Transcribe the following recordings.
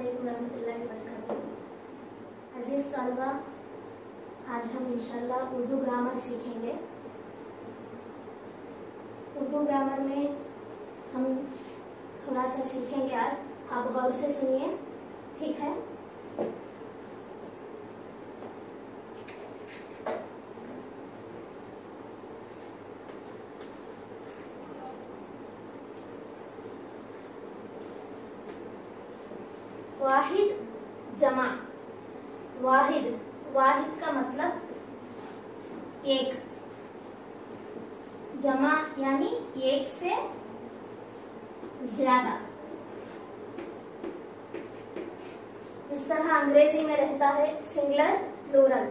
अस्सलामुअलैकुम रहमतुल्लाहि व बरकातुहू। अज़ीज़ तलबा, आज हम इंशाल्लाह उर्दू ग्रामर सीखेंगे। उर्दू ग्रामर में हम थोड़ा सा सीखेंगे आज। आप गौर से सुनिए, ठीक है? वाहिद जमा। वाहिद, वाहिद का मतलब एक, जमा यानी एक से ज्यादा। जिस तरह अंग्रेजी में रहता है सिंगुलर प्लूरल,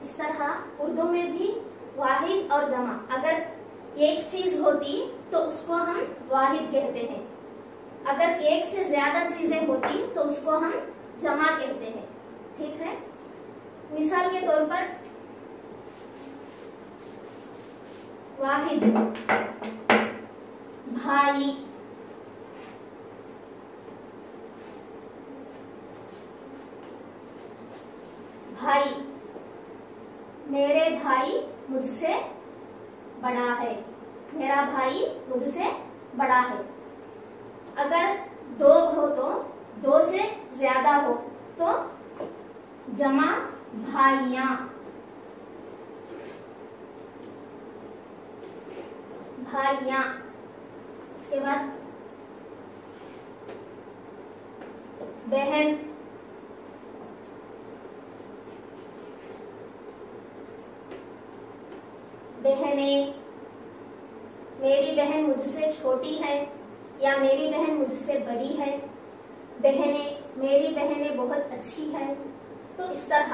इस तरह उर्दू में भी वाहिद और जमा, अगर एक चीज होती तो उसको हम वाहिद कहते हैं, अगर एक से ज्यादा चीजें होती तो उसको हम जमा कहते हैं, ठीक है? मिसाल के तौर पर वाहिद भाई, भाई, मेरे भाई मुझसे बड़ा है, मेरा भाई मुझसे बड़ा है। अगर दो हो तो, दो से ज्यादा हो तो जमा भाइयां, भाइयां। उसके बाद बहन, बहनें, मेरी बहन मुझसे छोटी है या मेरी बहन मुझसे बड़ी है। बहनें, मेरी बहनें बहुत अच्छी है। तो इस तरह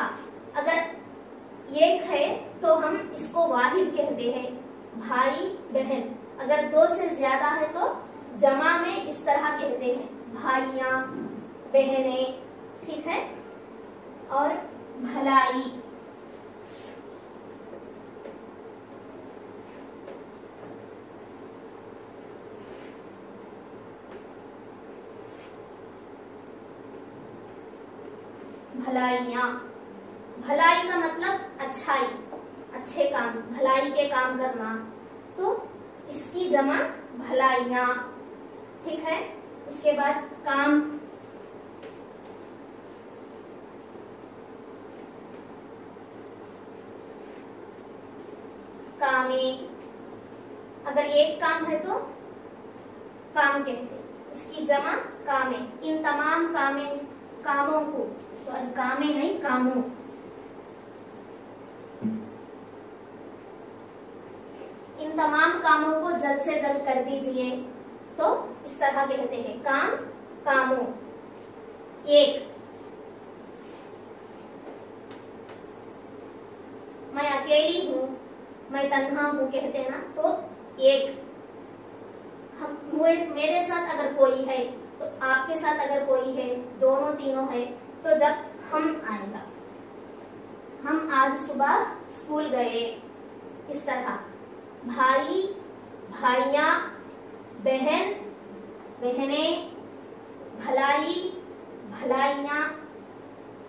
अगर एक है तो हम इसको वाहिद कहते हैं, भाई बहन। अगर दो से ज्यादा है तो जमा में इस तरह कहते हैं, भाइयां, बहनें, ठीक है? और भलाई, भलाइयां। भलाई का मतलब अच्छाई, अच्छे काम, भलाई के काम करना, तो इसकी जमा भलाइयां, ठीक है? उसके बाद काम, कामे। अगर एक काम है तो काम कहते, उसकी जमा कामे। इन तमाम कामों को, सॉरी कामे नहीं, कामों, इन तमाम कामों को जल्द से जल्द कर दीजिए, तो इस तरह कहते हैं, काम, कामों। एक, मैं अकेली हूँ, मैं तन्हा हूँ कहते हैं ना, तो एक। हम, मेरे साथ अगर कोई है तो आपके साथ अगर कोई है, दोनों तीनों है तो जब हम आएगा, हम आज सुबह स्कूल गए, इस तरह। भाई, भाइयां, बहन, बहनें, भलाई, भलाइयां,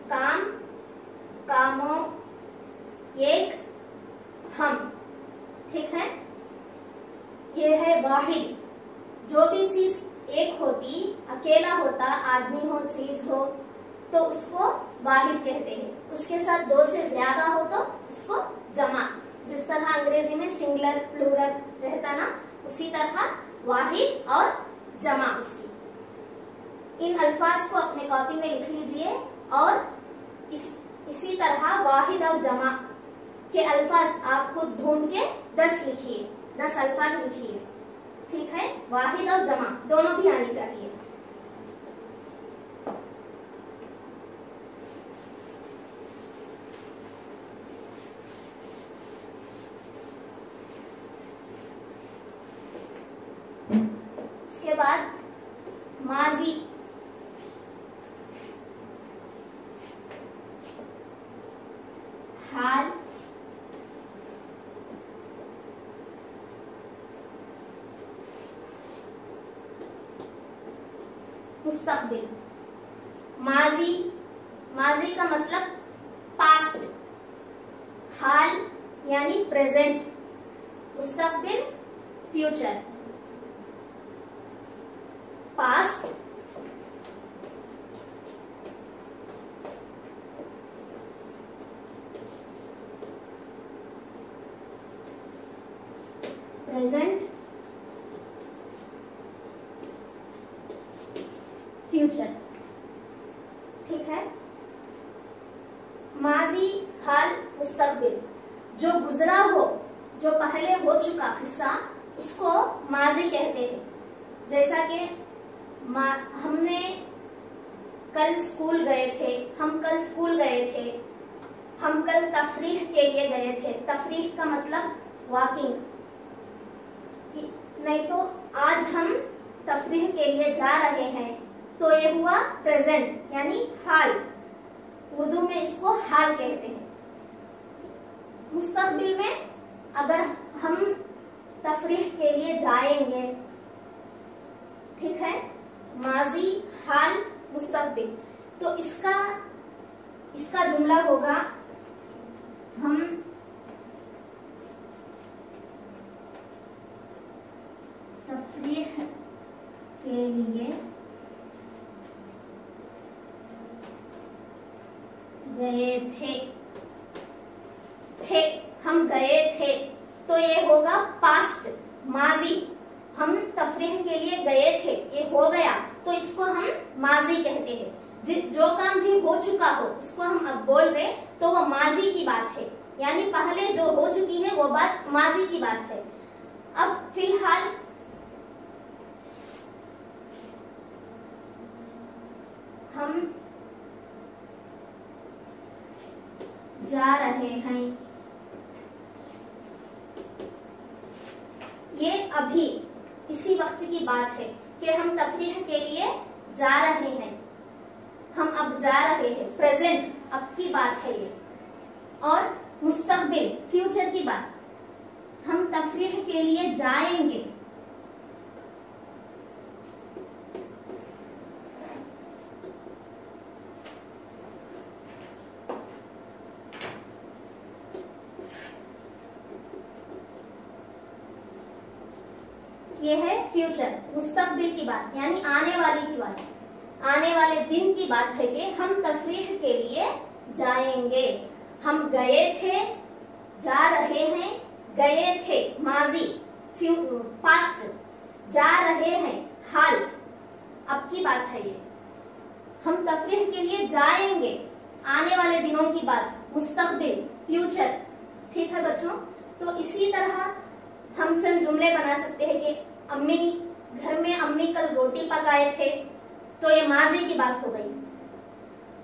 काम, कामों, एक, हम, ठीक है? ये है वाहिद। जो भी चीज एक होती, अकेला होता, आदमी हो, चीज हो, तो उसको वाहिद कहते हैं। उसके साथ दो से ज्यादा हो तो उसको जमा। जिस तरह अंग्रेजी में सिंगुलर प्लूरल रहता ना, उसी तरह वाहिद और जमा उसकी। इन अल्फाज को अपने कॉपी में लिख लीजिए और इसी तरह वाहिद और जमा के अल्फाज आप खुद ढूंढ के 10 लिखिए, 10 अल्फाज लिखिए, ठीक है? वाहिद और जमा दोनों भी आनी चाहिए। उसके बाद माजी, हाल, मुस्तकबिल, माजी, माजी का मतलब पास्ट, हाल यानी प्रेजेंट, मुस्तकबिल फ्यूचर। Past, present, future. ठीक है। माजी, हाल, मुस्तकबिल, जो गुजरा हो, जो पहले हो चुका हिस्सा, उसको माजी कहते हैं। जैसा कि हमने कल स्कूल गए थे, हम कल स्कूल गए थे, हम कल तफरीह के लिए गए थे। तफरीह का मतलब वॉकिंग। नहीं तो आज हम तफरीह के लिए जा रहे हैं, तो ये हुआ प्रेजेंट यानी हाल। उर्दू में इसको हाल कहते हैं। मुस्तकबिल में अगर हम तफरीह के लिए जाएंगे, ठीक है, माजी, हाल, मुस्तकबिल, तो इसका जुमला होगा हम तफरीह के लिए गए थे। हम गए थे, तो ये होगा पास्ट, माजी। हम तफरीह के लिए गए थे, ये हो गया, तो इसको हम माजी कहते हैं। जो काम भी हो चुका हो उसको हम अब बोल रहे, तो वो माजी की बात है, यानी पहले जो हो चुकी है वो बात माजी की बात है। अब फिलहाल हम जा रहे हैं, ये अभी इसी वक्त की बात है कि हम तफरीह के लिए जा रहे हैं, हम अब जा रहे हैं, प्रेजेंट, अब की बात है ये। और मुस्तकबिल, फ्यूचर की बात, हम तफरीह के लिए जाएंगे। ये है फ्यूचर, मुस्तकबिल की बात, यानी आने वाली की बात, आने वाले दिन की बात है कि हम तफरीह के लिए जाएंगे। हम गए थे, जा रहे हैं, गए थे माजी, पास्ट, जा रहे हैं हाल, अब की बात है ये। हम तफरीह के लिए जाएंगे, आने वाले दिनों की बात, मुस्तकबिल, फ्यूचर। ठीक है बच्चों, तो इसी तरह हम चंद जुमले बना सकते हैं कि अम्मी, घर में अम्मी कल रोटी पकाए थे, तो ये माजी की बात हो गई।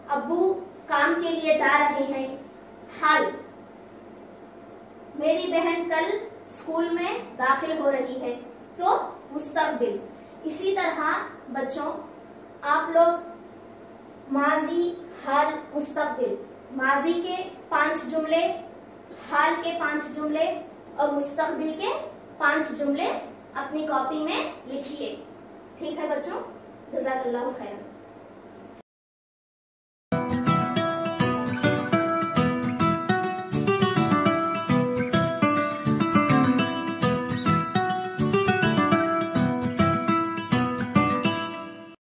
अब्बू काम के लिए जा रहे हैं, हाल। मेरी बहन कल स्कूल में दाखिल हो रही है, तो मुस्तकबिल। इसी तरह बच्चों आप लोग माजी, हाल, मुस्तकबिल, माजी के 5 जुमले, हाल के 5 जुमले और मुस्तकबिल के 5 जुमले अपनी कॉपी में लिखिए। ठीक है बच्चों, जज़ाकल्लाहु खैर।